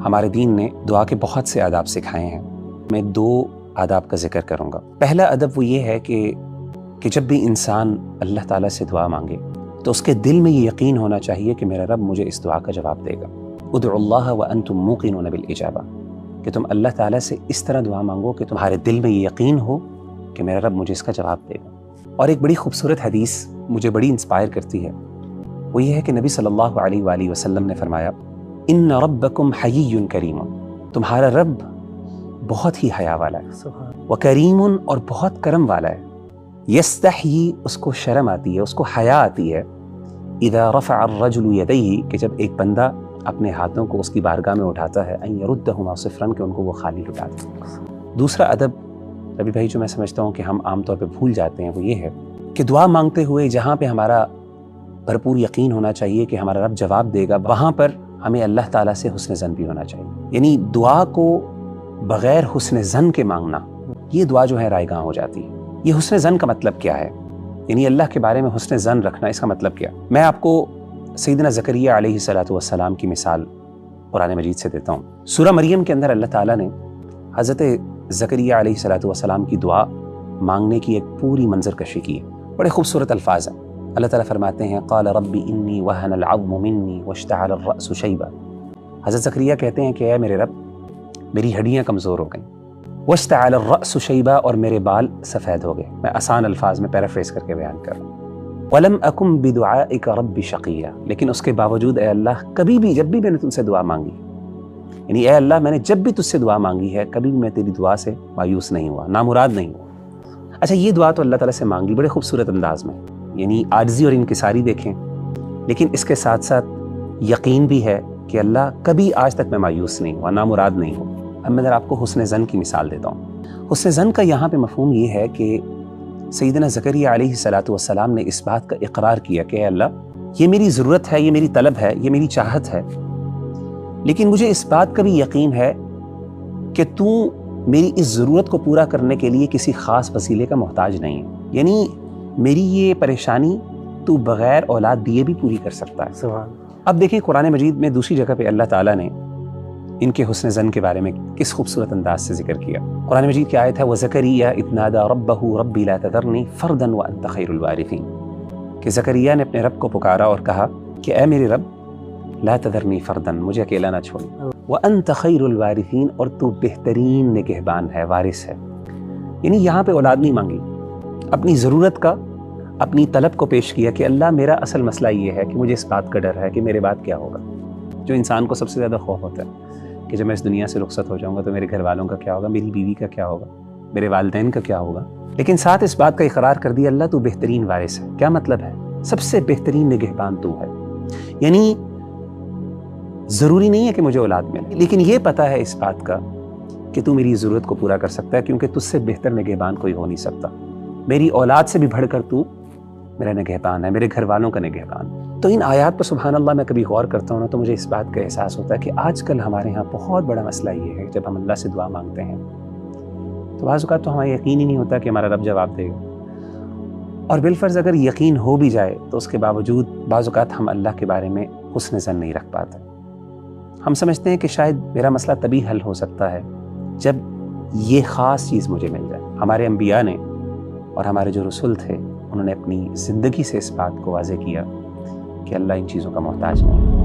ہمارے دین نے دعا کے بہت سے آداب سکھائے ہیں. میں 2 آداب کا ذکر کروں گا. پہلا ادب وہ یہ ہے کہ جب بھی انسان اللہ تعالیٰ سے دعا مانگے تو اس کے دل میں یہ یقین ہونا چاہیے کہ میرا رب مجھے اس دعا کا جواب دے گا. ادعوا اللہ وانتم موقنون بالاجابہ، کہ تم اللہ تعالیٰ سے اس طرح دعا مانگو کہ تمہارے دل میں یہ یقین ہو کہ میرا رب مجھے اس کا جواب دے گا. اور ایک بڑی خوبصورت حدیث مجھے بڑی انسپائر کرتی ہے، وہ یہ ہے کہ نبی صلی اللہ علیہ وآلہ وسلم نے فرمایا ان ربکم حیی کریم، تمہارا رب بہت ہی حیا والا ہے، وکریم، اور بہت کرم والا ہے. یستحیی، اس کو شرم آتی ہے، اس کو حیا آتی ہے، اذا رفع الرجل یدیہ، کہ جب ایک بندہ اپنے ہاتھوں کو اس کی بارگاہ میں اٹھاتا ہے، ان یردہما صفرا، کہ ان کو وہ خالی لٹا دے. دوسرا ادب ربی بھائی جو میں سمجھتا ہوں کہ ہم عام طور پہ بھول جاتے ہیں، وہ یہ ہے کہ دعا مانگتے ہوئے جہاں پہ ہمارا بھرپور یقین ہونا چاہیے کہ ہمارا رب جواب دے گا، وہاں پر ہمیں اللہ تعالیٰ سے حسن ظن بھی ہونا چاہیے. یعنی دعا کو بغیر حسن ظن کے مانگنا، یہ دعا جو ہے رائے گاں ہو جاتی ہے. یہ حسن ظن کا مطلب کیا ہے؟ یعنی اللہ کے بارے میں حسن ظن رکھنا، اس کا مطلب کیا؟ میں آپ کو سیدنا زکریہ علیہ السلام کی مثال قرآن مجید سے دیتا ہوں. سورہ مریم کے اندر اللہ تعالیٰ نے حضرت زکریہ علیہ السلام کی دعا مانگنے کی ایک پوری منظر کشی کی ہے. بڑے خوبصورت الفاظ ہیں. اللہ تعالیٰ فرماتے ہیں قال رب انی وہن العظم منی واشتعل الرأس شیبا. حضرت زکریہ کہتے ہیں کہ اے میرے رب، میری ہڈیاں کمزور ہو گئیں، واشتعل الرأس شیبا، اور میرے بال سفید ہو گئے. میں آسان الفاظ میں پیرافریز کر کے بیان کر رہا ہوں. ولم اکن بدعائک رب شقیا، لیکن اس کے باوجود اے اللہ کبھی بھی جب بھی میں نے تم سے دعا مانگی، یعنی اے اللہ میں نے جب بھی تجھ سے دعا مانگی ہے، کبھی بھی میں تیری دعا سے مایوس نہیں ہوا، نامراد نہیں ہوا. اچھا، یہ دعا تو اللہ تعالیٰ سے مانگی بڑے خوبصورت انداز میں، یعنی عاجزی اور انکساری دیکھیں، لیکن اس کے ساتھ ساتھ یقین بھی ہے کہ اللہ کبھی آج تک میں مایوس نہیں ہوا، نامراد نہیں ہوا. اب میں ذرا آپ کو حسن ظن کی مثال دیتا ہوں. حسن ظن کا یہاں پہ مفہوم یہ ہے کہ سیدنا زکریہ علیہ السلام نے اس بات کا اقرار کیا کہ اے اللہ، یہ میری ضرورت ہے، یہ میری طلب ہے، یہ میری چاہت ہے، لیکن مجھے اس بات کا بھی یقین ہے کہ تو میری اس ضرورت کو پورا کرنے کے لیے کسی خاص وسیلے کا محتاج نہیں ہے. یعنی میری یہ پریشانی تو بغیر اولاد دیے بھی پوری کر سکتا ہے. سبحان. اب دیکھیں قرآن مجید میں دوسری جگہ پہ اللہ تعالیٰ نے ان کے حسن ظن کے بارے میں کس خوبصورت انداز سے ذکر کیا. قرآن مجید کی آیت ہے وَزَكَرِيَّا إِذْ نَادَىٰ رَبَّهُ رَبِّ لَا تَذَرْنِي فَرْدًا وَأَنْتَ خَيْرُ الْوَارِثِينَ، کہ زکریا نے اپنے رب کو پکارا اور کہا کہ اے میرے رب، لا تذرنی فردن، مجھے اکیلا نہ چھوڑ، وَأَنْتَ خَيْرُ الْوَارِثِينَ، اور تو بہترین نگہبان ہے، وارث ہے. یعنی یہاں پہ اولاد نہیں مانگی، اپنی ضرورت کا، اپنی طلب کو پیش کیا کہ اللہ میرا اصل مسئلہ یہ ہے کہ مجھے اس بات کا ڈر ہے کہ میرے بعد کیا ہوگا. جو انسان کو سب سے زیادہ خوف ہوتا ہے کہ جب میں اس دنیا سے رخصت ہو جاؤں گا تو میرے گھر والوں کا کیا ہوگا، میری بیوی کا کیا ہوگا، میرے والدین کا کیا ہوگا. لیکن ساتھ اس بات کا اقرار کر دیا اللہ تو بہترین وارث ہے. کیا مطلب ہے؟ سب سے بہترین نگہبان تو ہے. یعنی ضروری نہیں ہے کہ مجھے اولاد ملے، لیکن یہ پتہ ہے اس بات کا کہ تو میری ضرورت کو پورا کر سکتا ہے، کیونکہ تجھ سے بہتر نگہبان کوئی ہو نہیں سکتا. میری اولاد سے بھی بڑھ کر تو میرا نگہبان ہے، میرے گھر والوں کا نگہبان. تو ان آیات پر سبحان اللہ میں کبھی غور کرتا ہوں نا، تو مجھے اس بات کا احساس ہوتا ہے کہ آج کل ہمارے ہاں بہت بڑا مسئلہ یہ ہے، جب ہم اللہ سے دعا مانگتے ہیں تو بعض اوقات تو ہمیں یقین ہی نہیں ہوتا کہ ہمارا رب جواب دے گا، اور بالفرض اگر یقین ہو بھی جائے تو اس کے باوجود بعض اوقات ہم اللہ کے بارے میں حسن ظن نہیں رکھ پاتے. ہم سمجھتے ہیں کہ شاید میرا مسئلہ تبھی حل ہو سکتا ہے جب یہ خاص چیز مجھے مل جائے. ہمارے انبیاء نے اور ہمارے جو رسول تھے، انہوں نے اپنی زندگی سے اس بات کو واضح کیا کہ اللہ ان چیزوں کا محتاج نہیں ہے.